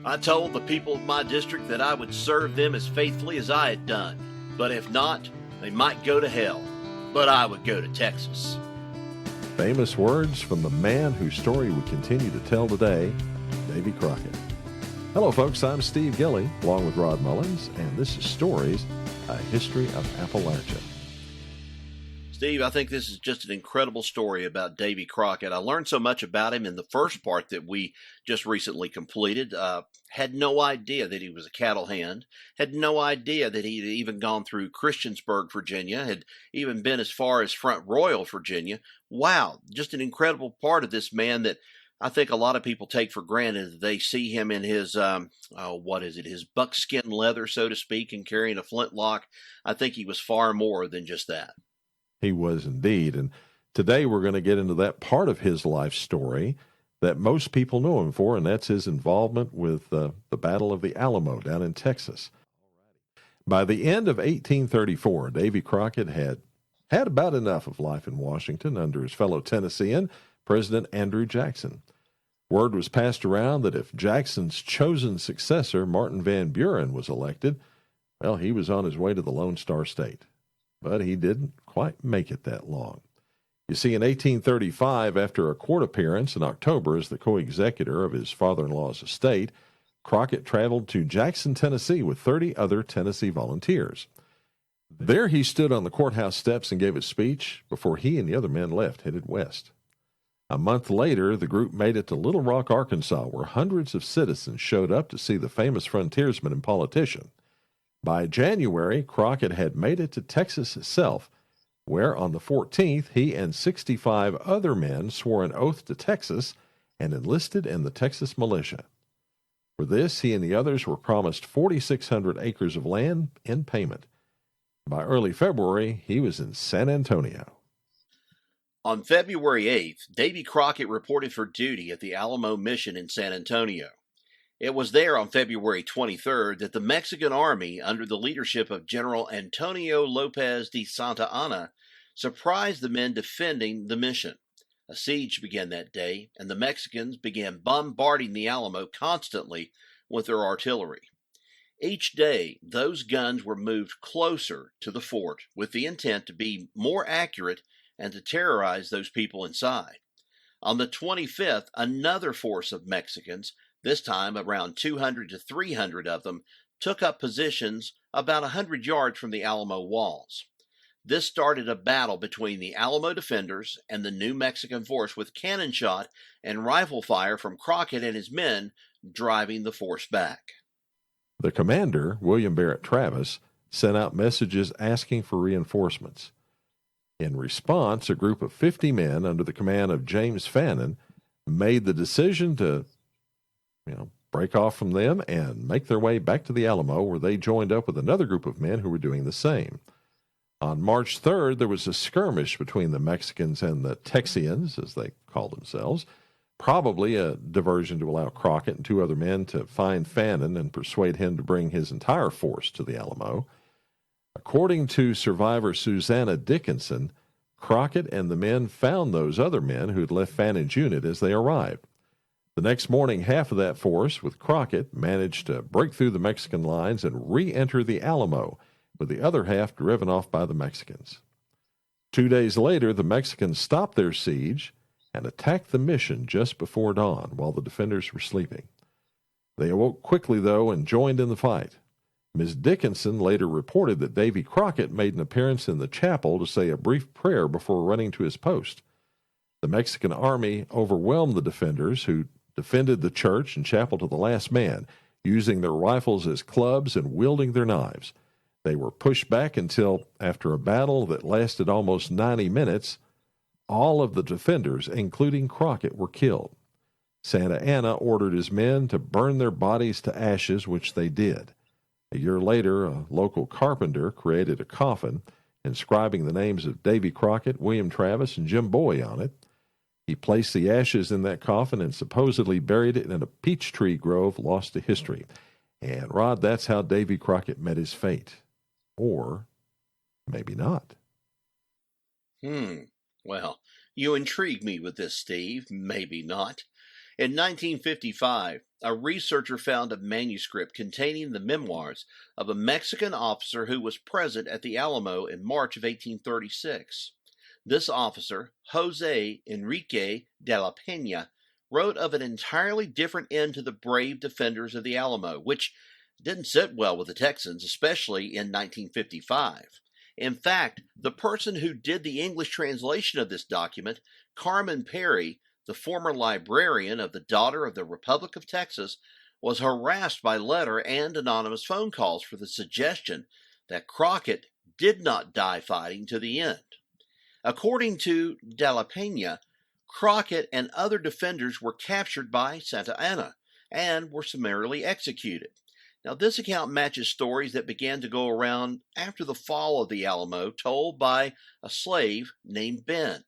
I told the people of my district that I would serve them as faithfully as I had done, but if not, they might go to hell, but I would go to Texas. Famous words from the man whose story we continue to tell today, Davy Crockett. Hello, folks. I'm Steve Gilly, along with Rod Mullins, and this is Stories, A History of Appalachia. Steve, I think this is just an incredible story about Davy Crockett. I learned so much about him in the first part that we just recently completed. Had no idea that he was a cattle hand, had no idea that he had even gone through Christiansburg, Virginia, had even been as far as Front Royal, Virginia. Wow, just an incredible part of this man that I think a lot of people take for granted. They see him in his, his buckskin leather, so to speak, and carrying a flintlock. I think he was far more than just that. He was indeed. And today we're going to get into that part of his life story that most people know him for, and that's his involvement with the Battle of the Alamo down in Texas. By the end of 1834, Davy Crockett had about enough of life in Washington under his fellow Tennessean, President Andrew Jackson. Word was passed around that if Jackson's chosen successor, Martin Van Buren, was elected, well, he was on his way to the Lone Star State. But he didn't quite make it that long. You see, in 1835, after a court appearance in October as the co-executor of his father-in-law's estate, Crockett traveled to Jackson, Tennessee with 30 other Tennessee volunteers. There he stood on the courthouse steps and gave a speech before he and the other men left, headed west. A month later, the group made it to Little Rock, Arkansas, where hundreds of citizens showed up to see the famous frontiersman and politician. By January, Crockett had made it to Texas itself, where on the 14th, he and 65 other men swore an oath to Texas and enlisted in the Texas militia. For this, he and the others were promised 4,600 acres of land in payment. By early February, he was in San Antonio. On February 8th, Davy Crockett reported for duty at the Alamo Mission in San Antonio. It was there on February 23rd that the Mexican Army, under the leadership of General Antonio Lopez de Santa Anna, surprised the men defending the mission. A siege began that day, and the Mexicans began bombarding the Alamo constantly with their artillery. Each day, those guns were moved closer to the fort with the intent to be more accurate and to terrorize those people inside. On the 25th, another force of Mexicans, this time around 200 to 300 of them, took up positions about 100 yards from the Alamo walls. This started a battle between the Alamo defenders and the new Mexican force, with cannon shot and rifle fire from Crockett and his men driving the force back. The commander, William Barrett Travis, sent out messages asking for reinforcements. In response, a group of 50 men under the command of James Fannin made the decision to break off from them and make their way back to the Alamo, where they joined up with another group of men who were doing the same. On March 3rd, there was a skirmish between the Mexicans and the Texians, as they called themselves, probably a diversion to allow Crockett and two other men to find Fannin and persuade him to bring his entire force to the Alamo. According to survivor Susanna Dickinson, Crockett and the men found those other men who had left Fannin's unit as they arrived. The next morning, half of that force, with Crockett, managed to break through the Mexican lines and re-enter the Alamo, with the other half driven off by the Mexicans. 2 days later, the Mexicans stopped their siege and attacked the mission just before dawn while the defenders were sleeping. They awoke quickly, though, and joined in the fight. Ms. Dickinson later reported that Davy Crockett made an appearance in the chapel to say a brief prayer before running to his post. The Mexican army overwhelmed the defenders, who defended the church and chapel to the last man, using their rifles as clubs and wielding their knives. They were pushed back until, after a battle that lasted almost 90 minutes, all of the defenders, including Crockett, were killed. Santa Anna ordered his men to burn their bodies to ashes, which they did. A year later, a local carpenter created a coffin, inscribing the names of Davy Crockett, William Travis, and Jim Bowie on it. He placed the ashes in that coffin and supposedly buried it in a peach tree grove lost to history. And, Rod, that's how Davy Crockett met his fate. Or maybe not. Well, you intrigue me with this, Steve. Maybe not. In 1955, a researcher found a manuscript containing the memoirs of a Mexican officer who was present at the Alamo in March of 1836. This officer, Jose Enrique de la Peña, wrote of an entirely different end to the brave defenders of the Alamo, which didn't sit well with the Texans, especially in 1955. In fact, the person who did the English translation of this document, Carmen Perry, the former librarian of the Daughter of the Republic of Texas, was harassed by letter and anonymous phone calls for the suggestion that Crockett did not die fighting to the end. According to De La Peña, Crockett and other defenders were captured by Santa Anna and were summarily executed. Now, this account matches stories that began to go around after the fall of the Alamo, told by a slave named Ben.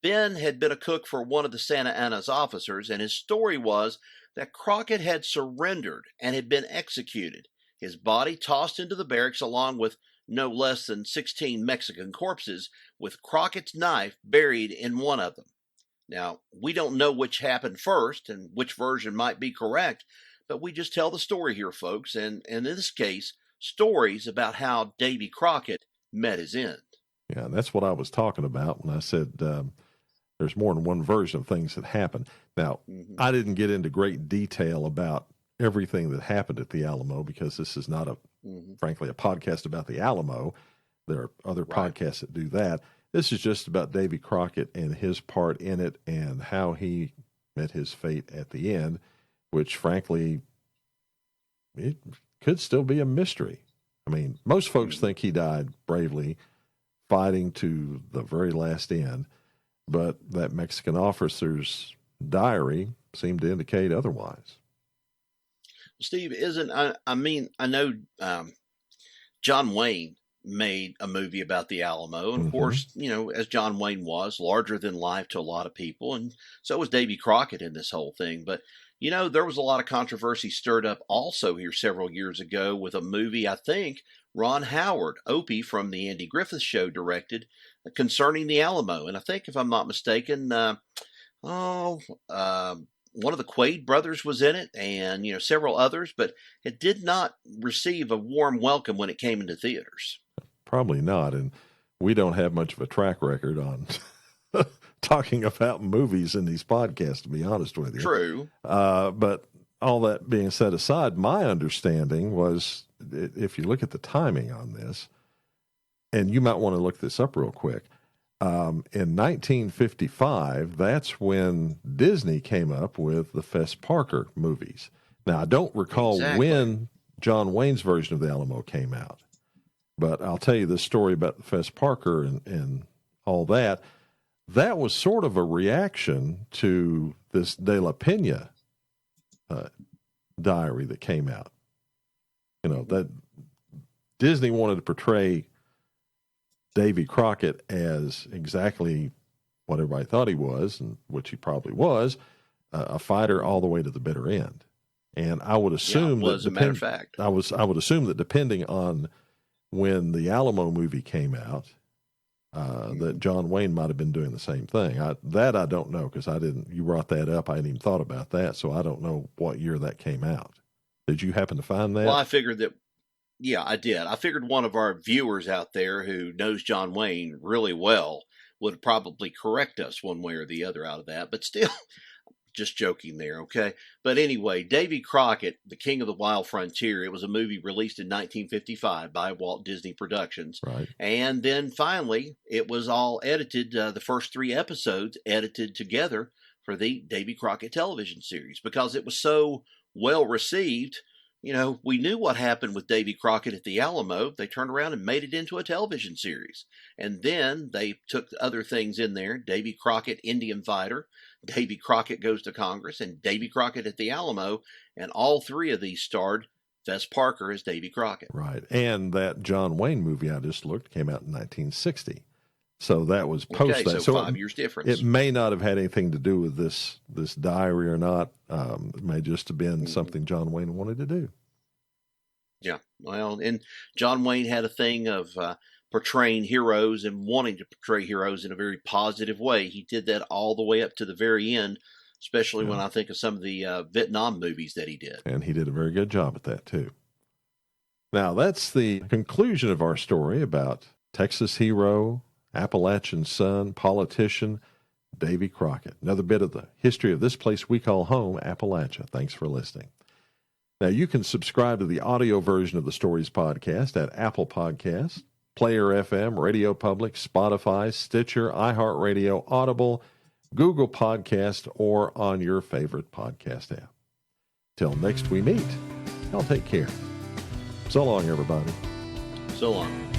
Ben had been a cook for one of the Santa Anna's officers, and his story was that Crockett had surrendered and had been executed, his body tossed into the barracks along with no less than 16 Mexican corpses, with Crockett's knife buried in one of them. Now, we don't know which happened first and which version might be correct, but we just tell the story here, folks, and in this case, stories about how Davy Crockett met his end. Yeah, and that's what I was talking about when I said there's more than one version of things that happened. Now, I didn't get into great detail about everything that happened at the Alamo because this is not frankly, a podcast about the Alamo. There are other podcasts that do that. This is just about Davy Crockett and his part in it and how he met his fate at the end, which, frankly, it could still be a mystery. I mean, most folks think he died bravely, fighting to the very last end, but that Mexican officer's diary seemed to indicate otherwise. Steve, I know John Wayne made a movie about the Alamo, and of course, as John Wayne was, larger than life to a lot of people, and so was Davy Crockett in this whole thing. But, there was a lot of controversy stirred up also here several years ago with a movie, I think, Ron Howard, Opie from the Andy Griffith Show, directed concerning the Alamo. And I think, if I'm not mistaken, one of the Quaid brothers was in it, and several others, but it did not receive a warm welcome when it came into theaters. Probably not, and we don't have much of a track record on talking about movies in these podcasts, to be honest with you. True. But all that being set aside, my understanding was, if you look at the timing on this, and you might want to look this up real quick, in 1955, that's when Disney came up with the Fess Parker movies. Now, I don't recall when John Wayne's version of the Alamo came out, but I'll tell you this story about the Fess Parker and all that. That was sort of a reaction to this De La Peña diary that came out. That Disney wanted to portray Davy Crockett as exactly what everybody thought he was, and which he probably was, a fighter all the way to the bitter end. And I would assume as a matter of fact, I would assume that depending on when the Alamo movie came out, that John Wayne might have been doing the same thing. I don't know, because you brought that up. I hadn't even thought about that, so I don't know what year that came out. Did you happen to find that? Well, I figured that. Yeah, I did. I figured one of our viewers out there who knows John Wayne really well would probably correct us one way or the other out of that, but still, just joking there, okay? But anyway, Davy Crockett, The King of the Wild Frontier, it was a movie released in 1955 by Walt Disney Productions. Right. And then finally, it was all edited, the first 3 episodes edited together for the Davy Crockett television series, because it was so well received. We knew what happened with Davy Crockett at the Alamo. They turned around and made it into a television series. And then they took other things in there. Davy Crockett, Indian Fighter, Davy Crockett Goes to Congress, and Davy Crockett at the Alamo. And all 3 of these starred Fess Parker as Davy Crockett. Right. And that John Wayne movie I just looked came out in 1960. So that was post that. So 5 years difference. It may not have had anything to do with this diary or not. It may just have been something John Wayne wanted to do. Yeah. Well, and John Wayne had a thing of portraying heroes and wanting to portray heroes in a very positive way. He did that all the way up to the very end especially when I think of some of the Vietnam movies that he did. And he did a very good job at that, too. Now, that's the conclusion of our story about Texas hero, Appalachian son, politician, Davy Crockett. Another bit of the history of this place we call home, Appalachia. Thanks for listening. Now, you can subscribe to the audio version of the Stories podcast at Apple Podcasts, Player FM, Radio Public, Spotify, Stitcher, iHeartRadio, Audible, Google Podcast, or on your favorite podcast app. Till next we meet, y'all take care. So long, everybody. So long.